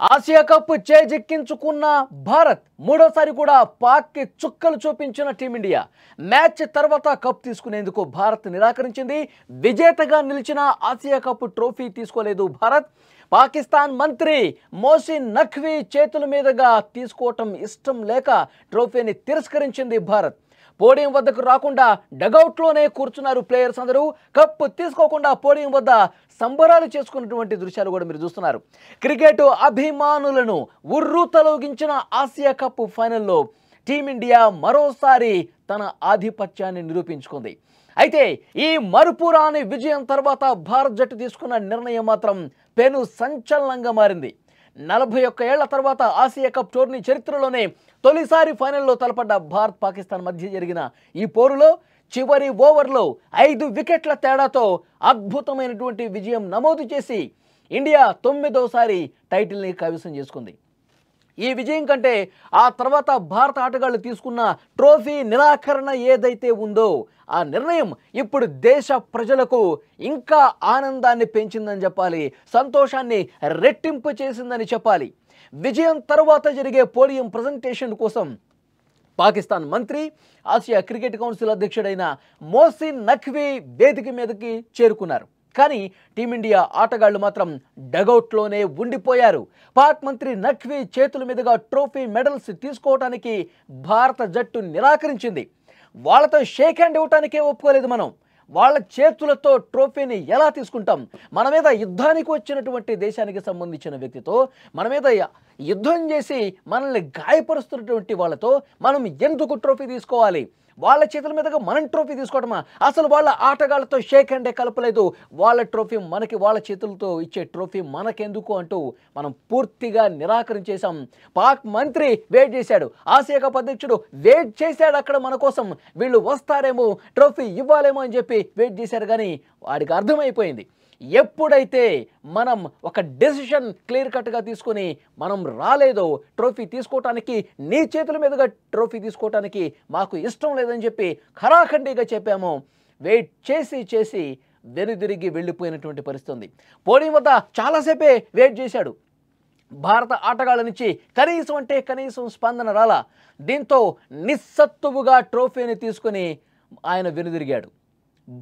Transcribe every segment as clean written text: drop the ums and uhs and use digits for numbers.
Asia cup చేజిక్కించుకున్న Bharat మూడోసారి కూడా పాక్ కి చుక్కలు చూపించిన టీమిండియా మ్యాచ్ తర్వాత కప్ తీసుకునేందుకు భారత్ నిరాకరించింది. విజేతగా నిలిచిన ఆసియా కప్ ట్రోఫీ తీసుకోలేదు భారత్. పాకిస్తాన్ మంత్రి మోసిన్ నఖ్వీ చేతుల మీదుగా తీసుకోవటం ఇష్టం లేక ట్రోఫీని తిరస్కరించింది భారత్. పోడియం వద్దకు రాకుండా డగౌట్లోనే కూర్చున్నారు ప్లేయర్స్ అందరూ. కప్ తీసుకోకుండా పోడియం వద్ద సంబరాలు చేసుకున్నటువంటి దృశ్యాలు కూడా మీరు చూస్తున్నారు. క్రికెట్ అభిమానులను ఉర్రూతలొగించిన ఆసియా కప్ ఫైనల్లో టీమిండియా మరోసారి తన ఆధిపత్యాన్ని నిరూపించుకుంది. అయితే ఈ మరుపురాని విజయం తర్వాత భారత్ జట్టు తీసుకున్న నిర్ణయం మాత్రం పెను సంచలనంగా మారింది. 41 ఏళ్ల తర్వాత ఆసియా కప్ టోర్నీ చరిత్రలోనే తొలిసారి ఫైనల్లో తలపడ్డ భారత్ పాకిస్తాన్ మధ్య జరిగిన ఈ పోరులో చివరి ఓవర్లో 5 వికెట్ల తేడాతో అద్భుతమైనటువంటి విజయం నమోదు చేసి ఇండియా 9వసారి టైటిల్ని కైవసం చేసుకుంది. ఈ విజయం కంటే ఆ తర్వాత భారత ఆటగాళ్లు తీసుకున్న ట్రోఫీ నిరాకరణ ఏదైతే ఉందో ఆ నిర్ణయం ఇప్పుడు దేశ ప్రజలకు ఇంకా ఆనందాన్ని పెంచిందని చెప్పాలి, సంతోషాన్ని రెట్టింపు చేసిందని చెప్పాలి. విజయం తర్వాత జరిగే పోడియం ప్రజెంటేషన్ కోసం పాకిస్తాన్ మంత్రి, ఆసియా క్రికెట్ కౌన్సిల్ అధ్యక్షుడైన మోసిన్ నఖ్వీ వేదిక మీదకి చేరుకున్నారు. కానీ టీమిండియా ఆటగాళ్లు మాత్రం డగౌట్లోనే ఉండిపోయారు. పాక్ మంత్రి నఖ్వీ చేతుల మీదుగా ట్రోఫీ మెడల్స్ తీసుకోవడానికి భారత జట్టు నిరాకరించింది. వాళ్ళతో షేక్ హ్యాండ్ ఇవ్వటానికే ఒప్పుకోలేదు. మనం వాళ్ళ చేతులతో ట్రోఫీని ఎలా తీసుకుంటాం? మన మీద యుద్ధానికి వచ్చినటువంటి దేశానికి సంబంధించిన వ్యక్తితో, మన మీద యుద్ధం చేసి మనల్ని గాయపరుస్తున్నటువంటి వాళ్ళతో మనం ఎందుకు ట్రోఫీ తీసుకోవాలి? వాళ్ళ చేతుల మీదుగా మనం ట్రోఫీ తీసుకోవడమా? అసలు వాళ్ళ ఆటగాళ్లతో షేక్ హ్యాండే కలపలేదు. వాళ్ళ ట్రోఫీ మనకి, వాళ్ళ చేతులతో ఇచ్చే ట్రోఫీ మనకెందుకు అంటూ మనం పూర్తిగా నిరాకరించేశాం. పాక్ మంత్రి వెయిట్ చేశాడు, ఆసియా కప్ అధ్యక్షుడు వెయిట్ చేశాడు అక్కడ మన కోసం. వీళ్ళు వస్తారేమో, ట్రోఫీ ఇవ్వాలేమో అని చెప్పి వెయిట్ చేశారు. కానీ వాడికి అర్థమైపోయింది, ఎప్పుడైతే మనం ఒక డెసిషన్ క్లియర్ కట్గా తీసుకొని మనం రాలేదో, ట్రోఫీ తీసుకోవటానికి, నీ చేతుల మీదుగా ట్రోఫీ తీసుకోవటానికి మాకు ఇష్టం లేదని చెప్పి ఖరాఖండిగా చెప్పామో, వెయిట్ చేసి చేసి వెనుదిరిగి వెళ్ళిపోయినటువంటి పరిస్థితి ఉంది. పోడియం వద్ద చాలాసేపే వెయిట్ చేశాడు. భారత ఆటగాళ్ళ నుంచి కనీసం అంటే కనీసం స్పందన రాలా. దీంతో నిస్సత్తువుగా ట్రోఫీని తీసుకొని ఆయన వెనుదిరిగాడు.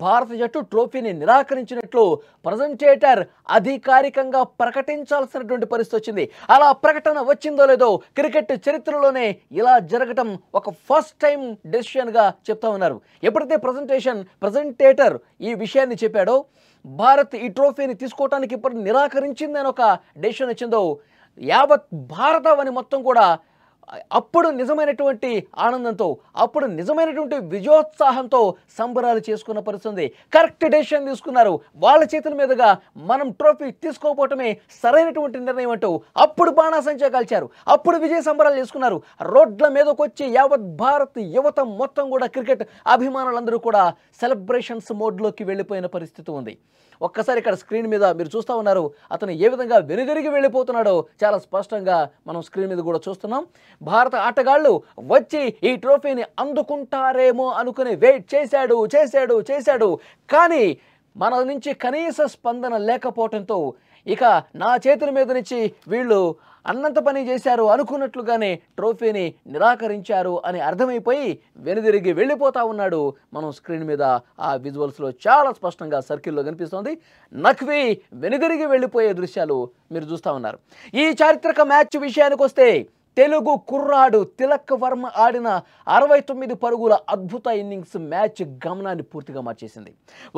భారత జట్టు ట్రోఫీని నిరాకరించినట్లు ప్రజెంటేటర్ అధికారికంగా ప్రకటించాల్సినటువంటి పరిస్థితి వచ్చింది. అలా ప్రకటన వచ్చిందో లేదో క్రికెట్ చరిత్రలోనే ఇలా జరగటం ఒక ఫస్ట్ టైం డెసిషన్గా చెప్తా ఉన్నారు. ఎప్పుడైతే ప్రజెంటేటర్ ఈ విషయాన్ని చెప్పాడో, భారత్ ఈ ట్రోఫీని తీసుకోవటానికి ఇప్పుడు నిరాకరించిందని ఒక డెసిషన్ వచ్చిందో, యావత్ భారతావని మొత్తం కూడా అప్పుడు నిజమైనటువంటి ఆనందంతో, అప్పుడు నిజమైనటువంటి విజయోత్సాహంతో సంబరాలు చేసుకున్న పరిస్థితి. కరెక్ట్ డెసిషన్ తీసుకున్నారు. వాళ్ళ చేతుల మీదుగా మనం ట్రోఫీ తీసుకోకపోవటమే సరైనటువంటి నిర్ణయం అంటూ అప్పుడు బాణాసంచా కాల్చారు. అప్పుడు విజయ సంబరాలు చేసుకున్నారు. రోడ్ల మీదకి వచ్చి యావత్ భారత్ యువత మొత్తం కూడా, క్రికెట్ అభిమానులందరూ కూడా సెలబ్రేషన్స్ మోడ్లోకి వెళ్ళిపోయిన పరిస్థితి ఉంది. ఒక్కసారి ఇక్కడ స్క్రీన్ మీద మీరు చూస్తూ ఉన్నారు, అతను ఏ విధంగా వెనుదిరిగి వెళ్ళిపోతున్నాడో చాలా స్పష్టంగా మనం స్క్రీన్ మీద కూడా చూస్తున్నాం. భారత ఆటగాళ్ళు వచ్చి ఈ ట్రోఫీని అందుకుంటారేమో అనుకుని వెయిట్ చేశాడు. కానీ మన నుంచి కనీస స్పందన లేకపోవడంతో ఇక నా చేతుల మీద నుంచి వీళ్ళు అన్నంత పని చేశారు అనుకున్నట్లుగానే ట్రోఫీని నిరాకరించారు అని అర్థమైపోయి వెనుదిరిగి వెళ్ళిపోతా ఉన్నాడు. మనం స్క్రీన్ మీద ఆ విజువల్స్లో చాలా స్పష్టంగా సర్కిల్లో కనిపిస్తోంది. నఖ్వీ వెనుదిరిగి వెళ్ళిపోయే దృశ్యాలు మీరు చూస్తూ ఉన్నారు. ఈ చారిత్రక మ్యాచ్ విషయానికి వస్తే, తెలుగు కుర్రాడు తిలక్ వర్మ ఆడిన 69 పరుగుల అద్భుత ఇన్నింగ్స్ మ్యాచ్ గమనాన్ని పూర్తిగా మార్చేసింది.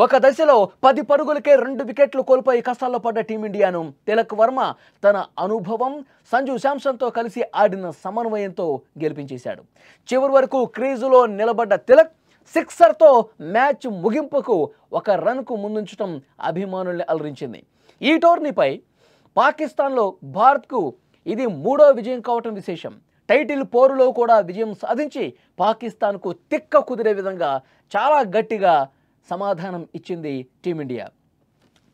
ఒక దశలో 10 పరుగులకే 2 వికెట్లు కోల్పోయి కష్టాల్లో పడ్డ టీమిండియాను తిలక్ వర్మ తన అనుభవం, సంజు శాంసన్తో కలిసి ఆడిన సమన్వయంతో గెలిపించేశాడు. చివరి వరకు క్రీజులో నిలబడ్డ తిలక్ సిక్సర్తో మ్యాచ్ ముగింపుకు 1 రన్కు ముందుంచడం అభిమానుల్ని అలరించింది. ఈ టోర్నీపై పాకిస్తాన్లో భారత్కు ఇది 3వ విజయం కావటం విశేషం. టైటిల్ పోరులో కూడా విజయం సాధించి పాకిస్తాన్కు తిక్క కుదిరే విధంగా చాలా గట్టిగా సమాధానం ఇచ్చింది టీమిండియా.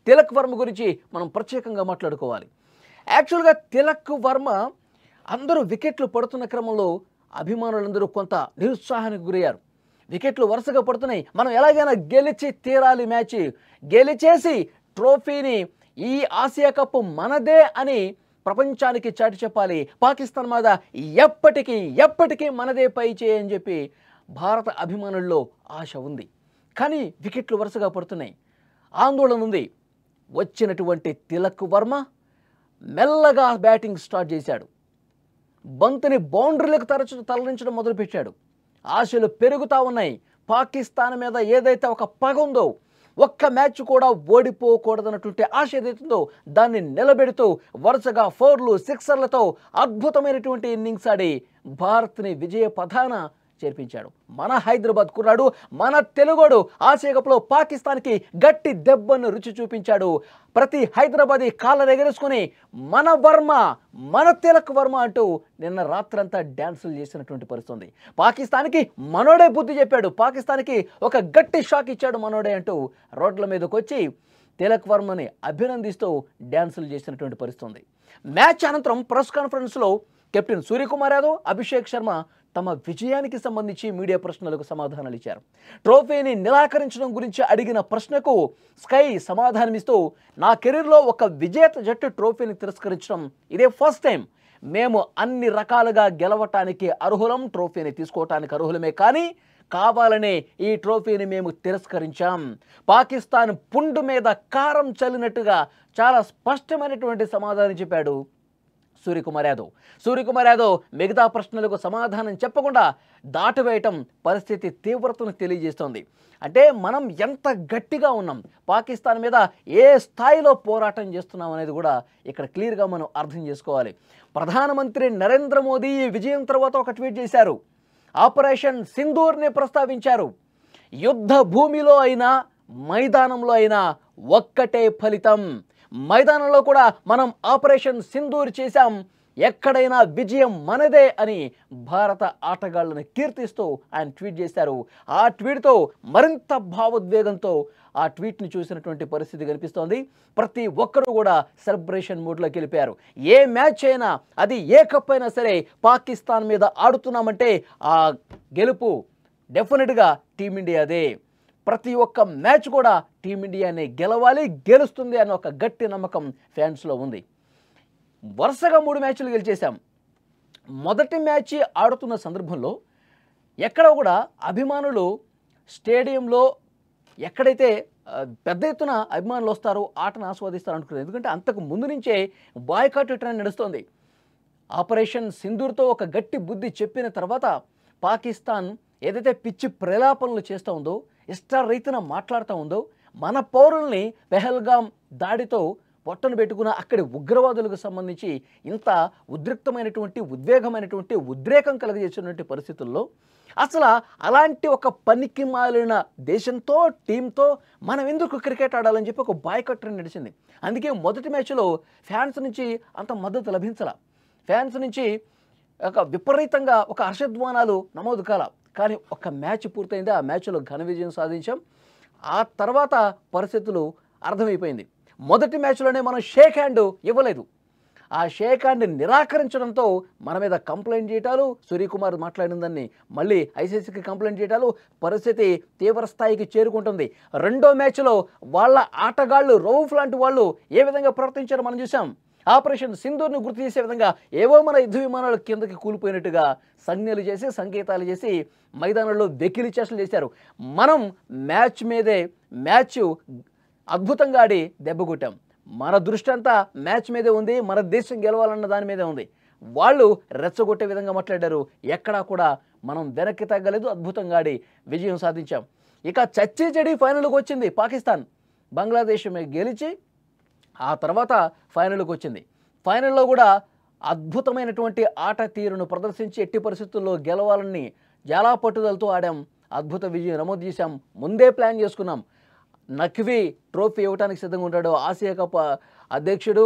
తిలక్ వర్మ గురించి మనం ప్రత్యేకంగా మాట్లాడుకోవాలి. యాక్చువల్గా తిలక్ వర్మ అందరూ వికెట్లు పడుతున్న క్రమంలో అభిమానులందరూ కొంత నిరుత్సాహానికి గురయ్యారు. వికెట్లు వరుసగా పడుతున్నాయి, మనం ఎలాగైనా గెలిచి తీరాలి, మ్యాచ్ గెలిచేసి ట్రోఫీని, ఈ ఆసియా కప్ మనదే అని ప్రపంచానికి చాటి చెప్పాలి, పాకిస్తాన్ మీద ఎప్పటికీ మనదే పై చేయి అని చెప్పి భారత అభిమానుల్లో ఆశ ఉంది. కానీ వికెట్లు వరుసగా పడుతున్నాయి, ఆందోళన ఉంది. వచ్చినటువంటి తిలక్ వర్మ మెల్లగా బ్యాటింగ్ స్టార్ట్ చేశాడు. బంతిని బౌండరీలకు తరలించడం మొదలుపెట్టాడు. ఆశలు పెరుగుతూ ఉన్నాయి. పాకిస్తాన్ మీద ఏదైతే ఒక పగ ఉందో, ఒక్క మ్యాచ్ కూడా ఓడిపోకూడదన్నటువంటి ఆశ ఏదైతుందో దాన్ని నిలబెడుతూ వరుసగా 4లు 6ర్లతో అద్భుతమైనటువంటి ఇన్నింగ్స్ ఆడి భారత్ని విజయ పథాన చేర్పించాడు. మన హైదరాబాద్ కుర్రాడు, మన తెలుగోడు ఆసియా కప్లో పాకిస్తాన్కి గట్టి దెబ్బను రుచి చూపించాడు. ప్రతి హైదరాబాదీ కాళ్ళ ఎగరేసుకొని మన తిలక్ వర్మ అంటూ నిన్న రాత్రంతా డ్యాన్సులు చేసినటువంటి పరిస్థితి. పాకిస్తాన్కి మనోడే బుద్ధి చెప్పాడు, పాకిస్తాన్కి ఒక గట్టి షాక్ ఇచ్చాడు మనోడే అంటూ రోడ్ల మీదకి వచ్చి తిలక్ వర్మని అభినందిస్తూ డ్యాన్సులు చేసినటువంటి పరిస్థితి. మ్యాచ్ అనంతరం ప్రెస్ కాన్ఫరెన్స్లో కెప్టెన్ సూర్యకుమార్ యాదవ్, అభిషేక్ శర్మ తమ విజయానికి సంబంధించి మీడియా ప్రశ్నలకు సమాధానాలు ఇచ్చారు. ట్రోఫీని నిరాకరించడం గురించి అడిగిన ప్రశ్నకు స్కై సమాధానమిస్తూ, నా కెరీర్లో ఒక విజేత జట్టు ట్రోఫీని తిరస్కరించడం ఇదే ఫస్ట్ టైం. మేము అన్ని రకాలుగా గెలవటానికి అర్హులం, ట్రోఫీని తీసుకోవటానికి అర్హులమే, కానీ కావాలనే ఈ ట్రోఫీని మేము తిరస్కరించాం. పాకిస్తాన్ పుండు మీద కారం చల్లినట్టుగా చాలా స్పష్టమైనటువంటి సమాధానం చెప్పాడు సూర్యకుమార్ యాదవ్ మిగతా ప్రశ్నలకు సమాధానం చెప్పకుండా దాటివేయటం పరిస్థితి తీవ్రతను తెలియజేస్తోంది. అంటే మనం ఎంత గట్టిగా ఉన్నాం, పాకిస్తాన్ మీద ఏ స్థాయిలో పోరాటం చేస్తున్నాం అనేది కూడా ఇక్కడ క్లియర్గా మనం అర్థం చేసుకోవాలి. ప్రధానమంత్రి నరేంద్ర మోదీ ఈ విజయం తర్వాత ఒక ట్వీట్ చేశారు. ఆపరేషన్ సింధూర్ని ప్రస్తావించారు. యుద్ధ భూమిలో అయినా మైదానంలో అయినా ఒక్కటే ఫలితం. మైదానంలో కూడా మనం ఆపరేషన్ సింధూర్ చేశాం, ఎక్కడైనా విజయం మనదే అని భారత ఆటగాళ్లను కీర్తిస్తూ ఆయన ట్వీట్ చేశారు. ఆ ట్వీట్తో మరింత భావోద్వేగంతో ఆ ట్వీట్ని చూసినటువంటి పరిస్థితి కనిపిస్తోంది. ప్రతి ఒక్కరూ కూడా సెలబ్రేషన్ మూడ్లోకి వెళ్ళిపోయారు. ఏ మ్యాచ్ అయినా, అది ఏ కప్ అయినా సరే, పాకిస్తాన్ మీద ఆడుతున్నామంటే ఆ గెలుపు డెఫినెట్గా టీమిండియాదే. ప్రతి ఒక్క మ్యాచ్ కూడా టీమిండియానే గెలవాలి, గెలుస్తుంది అన్న ఒక గట్టి నమ్మకం ఫ్యాన్స్లో ఉంది. వరుసగా 3 మ్యాచ్లు గెలిచేశాం. మొదటి మ్యాచ్ ఆడుతున్న సందర్భంలో ఎక్కడ కూడా అభిమానులు స్టేడియంలో ఎక్కడైతే పెద్ద ఎత్తున అభిమానులు వస్తారో ఆటను ఆస్వాదిస్తారు అనుకున్నారు. ఎందుకంటే అంతకు ముందు నుంచే బాయ్కాట్ ట్రెండ్ నడుస్తోంది. ఆపరేషన్ సింధూర్తో ఒక గట్టి బుద్ధి చెప్పిన తర్వాత పాకిస్తాన్ ఏదైతే పిచ్చి ప్రలాపనలు చేస్తూ ఉందో, ఇష్టారీతిన మాట్లాడుతూ ఉందో, మన పౌరుల్ని పెహల్గాం దాడితో పొట్టను పెట్టుకున్న అక్కడి ఉగ్రవాదులకు సంబంధించి ఇంత ఉద్రిక్తమైనటువంటి ఉద్రేకం కలుగజేసినటువంటి పరిస్థితుల్లో అసలు అలాంటి ఒక పనికి మాలిన దేశంతో, టీంతో మనం ఎందుకు క్రికెట్ ఆడాలని చెప్పి ఒక బాయ్కాట్ ట్రెండ్ నడిచింది. అందుకే మొదటి మ్యాచ్లో ఫ్యాన్స్ నుంచి అంత మద్దతు లభించాల. ఫ్యాన్స్ నుంచి ఒక విపరీతంగా ఒక హర్షధ్వానాలు నమోదు కాల. కానీ ఒక మ్యాచ్ పూర్తయింది, ఆ మ్యాచ్లో ఘన విజయం సాధించాం. ఆ తర్వాత పరిస్థితులు అర్థమైపోయింది. మొదటి మ్యాచ్లోనే మనం షేక్ హ్యాండ్ ఇవ్వలేదు. ఆ షేక్ హ్యాండ్ నిరాకరించడంతో మన మీద కంప్లైంట్ చేయటాలు, సూర్యకుమార్ మాట్లాడిన దాన్ని మళ్ళీ ఐసీసీకి కంప్లైంట్ చేయటాలు, పరిస్థితి తీవ్ర స్థాయికి చేరుకుంటుంది. రెండో మ్యాచ్లో వాళ్ళ ఆటగాళ్ళు, రౌఫ్ లాంటి వాళ్ళు ఏ విధంగా ప్రవర్తించారో మనం చూసాం. ఆపరేషన్ సింధూర్ను గుర్తు చేసే విధంగా ఏవో మన యుద్ధ విమానాలు కిందకి కూలిపోయినట్టుగా సంజ్ఞలు చేసి, సంకేతాలు చేసి మైదానంలో వెకిలి చేష్టలు చేశారు. మనం మ్యాచ్ అద్భుతంగా ఆడి దెబ్బకొట్టాం. మన దృష్టి అంతా మ్యాచ్ మీదే ఉంది, మన దేశం గెలవాలన్న దాని మీదే ఉంది. వాళ్ళు రెచ్చగొట్టే విధంగా మాట్లాడారు. ఎక్కడా కూడా మనం వెనక్కి తగ్గలేదు, అద్భుతంగా ఆడి విజయం సాధించాం. ఇక చచ్చి చెడి ఫైనల్కి వచ్చింది పాకిస్తాన్. బంగ్లాదేశ్ గెలిచి ఆ తర్వాత ఫైనల్కి వచ్చింది. ఫైనల్లో కూడా అద్భుతమైనటువంటి ఆట తీరును ప్రదర్శించి ఎట్టి పరిస్థితుల్లో గెలవాలని చాలా పట్టుదలతో ఆడాం. అద్భుత విజయం నమోదు చేశాం. ముందే ప్లాన్ చేసుకున్నాం. నఖ్వీ ట్రోఫీ ఇవ్వడానికి సిద్ధంగా ఉంటాడు. ఆసియా కప్ అధ్యక్షుడు,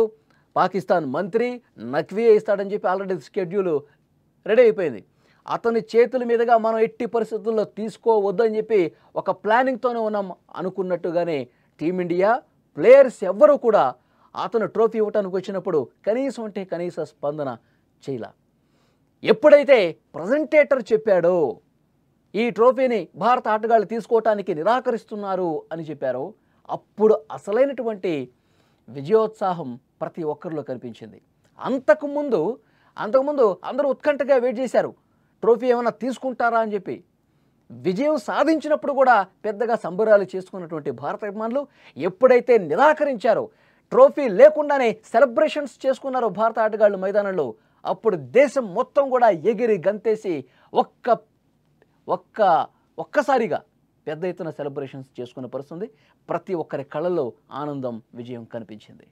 పాకిస్తాన్ మంత్రి నఖ్వీ ఇస్తాడని చెప్పి ఆల్రెడీ షెడ్యూల్ రెడీ అయిపోయింది. అతని చేతుల మీదుగా మనం ఎట్టి పరిస్థితుల్లో తీసుకోవద్దని చెప్పి ఒక ప్లానింగ్తోనే ఉన్నాం. అనుకున్నట్టుగానే టీమిండియా ప్లేయర్స్ ఎవ్వరూ కూడా అతను ట్రోఫీ ఇవ్వటానికి వచ్చినప్పుడు కనీస స్పందన చేయలా. ఎప్పుడైతే ప్రజెంటేటర్ చెప్పాడో ఈ ట్రోఫీని భారత ఆటగాళ్ళు తీసుకోవటానికి నిరాకరిస్తున్నారు అని చెప్పారో, అప్పుడు అసలైనటువంటి విజయోత్సాహం ప్రతి ఒక్కరిలో కనిపించింది. అంతకుముందు అంతకుముందు అందరూ ఉత్కంఠగా వెయిట్ చేశారు, ట్రోఫీ ఏమైనా తీసుకుంటారా అని చెప్పి. విజయం సాధించినప్పుడు కూడా పెద్దగా సంబరాలు చేసుకున్నటువంటి భారత అభిమానులు ఎప్పుడైతే నిరాకరించారో, ట్రోఫీ లేకుండానే సెలబ్రేషన్స్ చేసుకున్నారో భారత ఆటగాళ్ళు మైదానంలో, అప్పుడు దేశం మొత్తం కూడా ఎగిరి గంతేసి ఒక్కసారిగా పెద్ద ఎత్తున సెలబ్రేషన్స్ చేసుకున్న పరిస్థితి. ప్రతి ఒక్కరి కళ్ళలో ఆనందం, విజయం కనిపించింది.